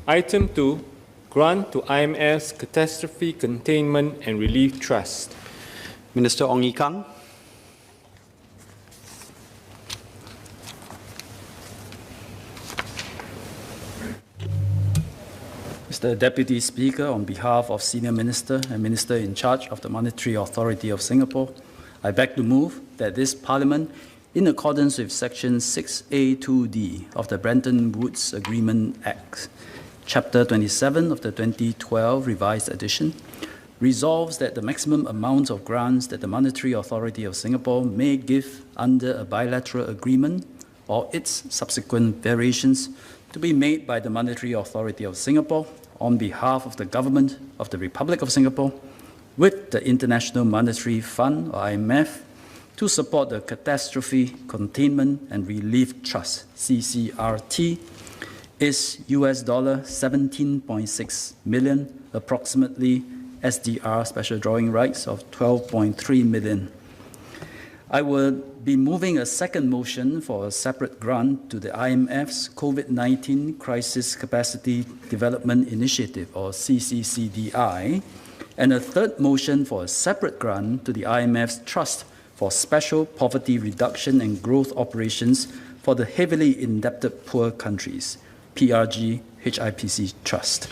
Item 2, grant to IMF's Catastrophe Containment and Relief Trust. Minister Ong Ye Kung. Mr. Deputy Speaker, on behalf of Senior Minister and Minister in charge of the Monetary Authority of Singapore, I beg to move that this Parliament, in accordance with Section 6A2D of the Bretton Woods Agreement Act, Chapter 27 of the 2012 Revised Edition, resolves that the maximum amount of grants that the Monetary Authority of Singapore may give under a bilateral agreement or its subsequent variations to be made by the Monetary Authority of Singapore on behalf of the Government of the Republic of Singapore with the International Monetary Fund, or IMF, to support the Catastrophe Containment and Relief Trust, CCRT, is $17.6 million, approximately SDR special drawing rights of 12.3 million. I will be moving a second motion for a separate grant to the IMF's COVID-19 Crisis Capacity Development Initiative, or CCCDI, and a third motion for a separate grant to the IMF's Trust for Special Poverty Reduction and Growth Operations for the Heavily Indebted Poor Countries, PRG HIPC Trust.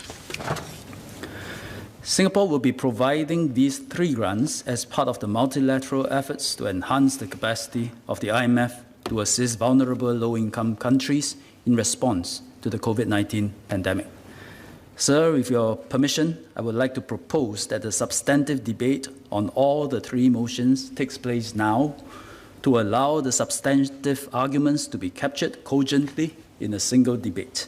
Singapore will be providing these three grants as part of the multilateral efforts to enhance the capacity of the IMF to assist vulnerable low-income countries in response to the COVID-19 pandemic. Sir, with your permission, I would like to propose that the substantive debate on all the three motions takes place now to allow the substantive arguments to be captured cogently in a single debate.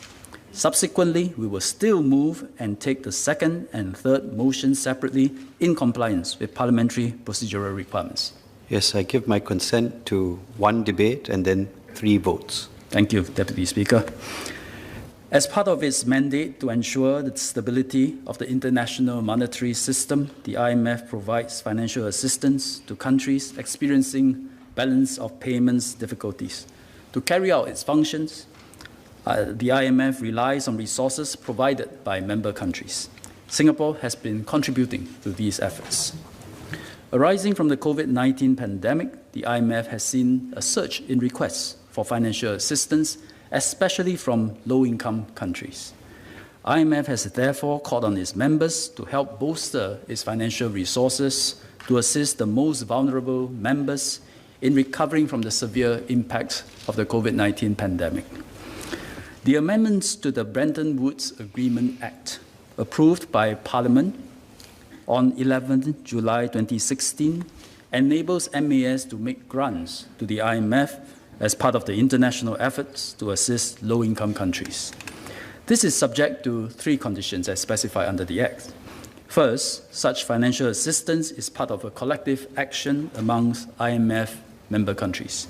Subsequently, we will still move and take the second and third motions separately in compliance with parliamentary procedural requirements. Yes, I give my consent to one debate and then three votes. Thank you, Deputy Speaker. As part of its mandate to ensure the stability of the international monetary system, the IMF provides financial assistance to countries experiencing balance of payments difficulties. To carry out its functions, the IMF relies on resources provided by member countries. Singapore has been contributing to these efforts. Arising from the COVID-19 pandemic, the IMF has seen a surge in requests for financial assistance, especially from low-income countries. IMF has therefore called on its members to help bolster its financial resources to assist the most vulnerable members in recovering from the severe impacts of the COVID-19 pandemic. The amendments to the Bretton Woods Agreement Act, approved by Parliament on 11 July 2016, enables MAS to make grants to the IMF as part of the international efforts to assist low-income countries. This is subject to three conditions as specified under the Act. First, such financial assistance is part of a collective action amongst IMF member countries.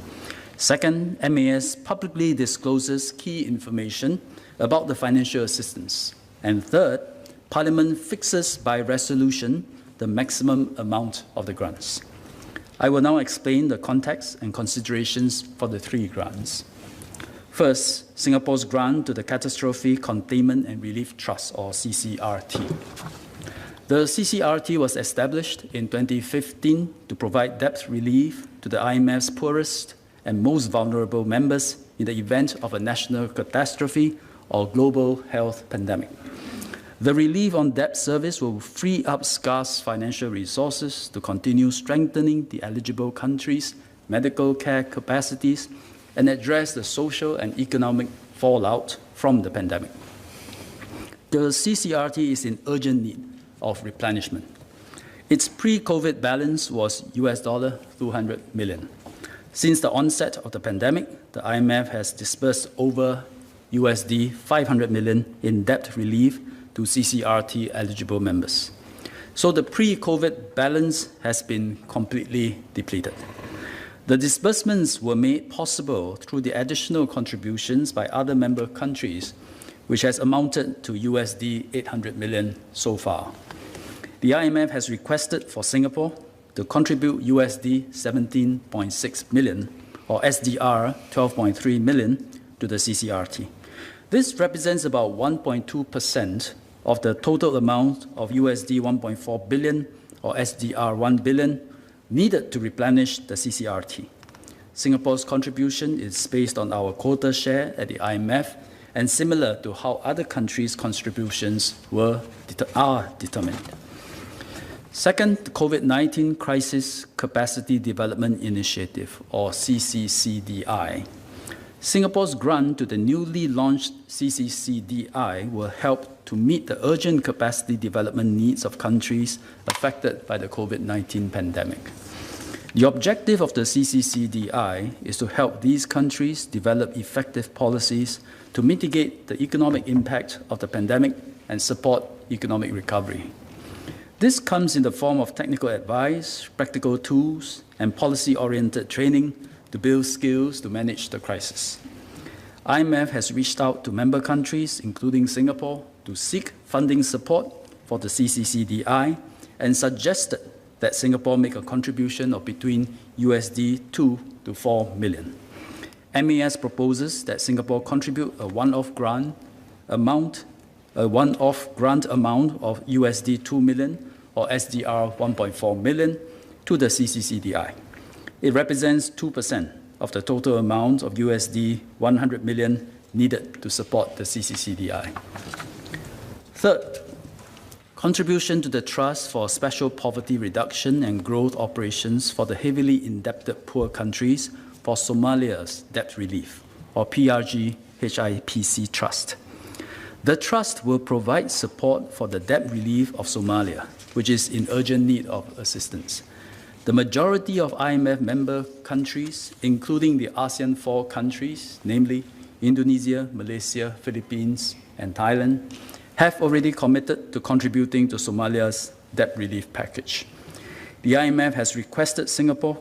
Second, MAS publicly discloses key information about the financial assistance. And third, Parliament fixes by resolution the maximum amount of the grants. I will now explain the context and considerations for the three grants. First, Singapore's grant to the Catastrophe Containment and Relief Trust, or CCRT. The CCRT was established in 2015 to provide debt relief to the IMF's poorest and most vulnerable members in the event of a national catastrophe or global health pandemic. The relief on debt service will free up scarce financial resources to continue strengthening the eligible countries' medical care capacities and address the social and economic fallout from the pandemic. The CCRT is in urgent need of replenishment. Its pre-COVID balance was $200 million. Since the onset of the pandemic, the IMF has disbursed over $500 million in debt relief to CCRT eligible members. So the pre-COVID balance has been completely depleted. The disbursements were made possible through the additional contributions by other member countries, which has amounted to $800 million so far. The IMF has requested for Singapore to contribute $17.6 million, or SDR 12.3 million, to the CCRT. This represents about 1.2% of the total amount of USD 1.4 billion or SDR 1 billion needed to replenish the CCRT. Singapore's contribution is based on our quota share at the IMF and similar to how other countries' contributions are determined. Second, the COVID-19 Crisis Capacity Development Initiative, or CCCDI. Singapore's grant to the newly launched CCCDI will help to meet the urgent capacity development needs of countries affected by the COVID-19 pandemic. The objective of the CCCDI is to help these countries develop effective policies to mitigate the economic impact of the pandemic and support economic recovery. This comes in the form of technical advice, practical tools, and policy-oriented training to build skills to manage the crisis. IMF has reached out to member countries, including Singapore, to seek funding support for the CCCDI and suggested that Singapore make a contribution of between USD 2 to 4 million. MAS proposes that Singapore contribute a one-off grant amount of USD 2 million or SDR 1.4 million to the CCCDI. It represents 2% of the total amount of USD 100 million needed to support the CCCDI. Third, contribution to the Trust for Special Poverty Reduction and Growth Operations for the Heavily Indebted Poor Countries for Somalia's Debt Relief, or PRG HIPC Trust. The Trust will provide support for the debt relief of Somalia, which is in urgent need of assistance. The majority of IMF member countries, including the ASEAN 4 countries, namely Indonesia, Malaysia, Philippines, and Thailand, have already committed to contributing to Somalia's debt relief package. The IMF has requested Singapore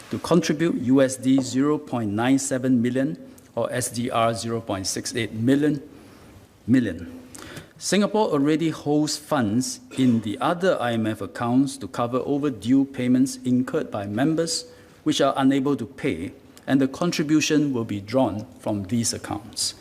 to contribute USD 0.97 million or SDR 0.68 million. Singapore already holds funds in the other IMF accounts to cover overdue payments incurred by members which are unable to pay, and the contribution will be drawn from these accounts.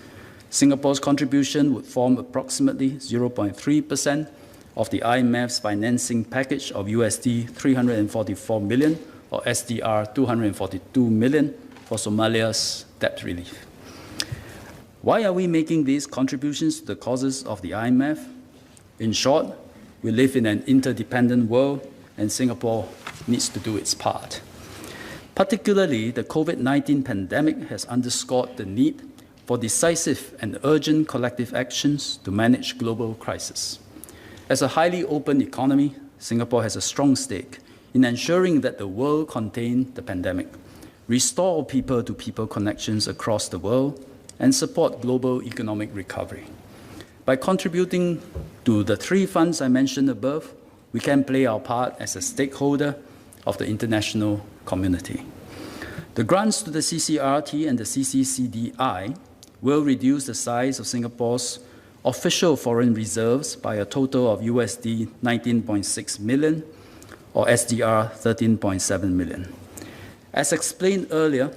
Singapore's contribution would form approximately 0.3% of the IMF's financing package of USD 344 million or SDR 242 million for Somalia's debt relief. Why are we making these contributions to the causes of the IMF? In short, we live in an interdependent world and Singapore needs to do its part. Particularly, the COVID-19 pandemic has underscored the need for decisive and urgent collective actions to manage global crisis. As a highly open economy, Singapore has a strong stake in ensuring that the world contain the pandemic, restore people-to-people connections across the world, and support global economic recovery. By contributing to the 3 funds I mentioned above, we can play our part as a stakeholder of the international community. The grants to the CCRT and the CCCDI will reduce the size of Singapore's official foreign reserves by a total of USD 19.6 million or SDR 13.7 million. As explained earlier,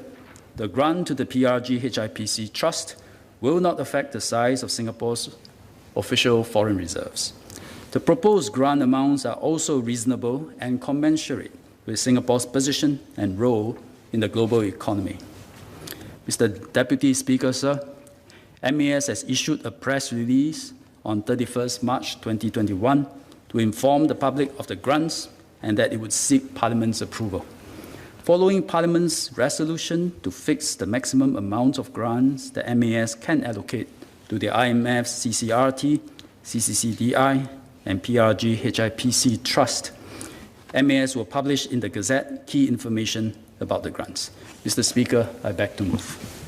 the grant to the PRG HIPC Trust will not affect the size of Singapore's official foreign reserves. The proposed grant amounts are also reasonable and commensurate with Singapore's position and role in the global economy. Mr. Deputy Speaker, sir, MAS has issued a press release on 31st March 2021 to inform the public of the grants and that it would seek Parliament's approval. Following Parliament's resolution to fix the maximum amount of grants the MAS can allocate to the IMF CCRT, CCCDI, and PRG HIPC Trust, MAS will publish in the Gazette key information about the grants. Mr. Speaker, I beg to move.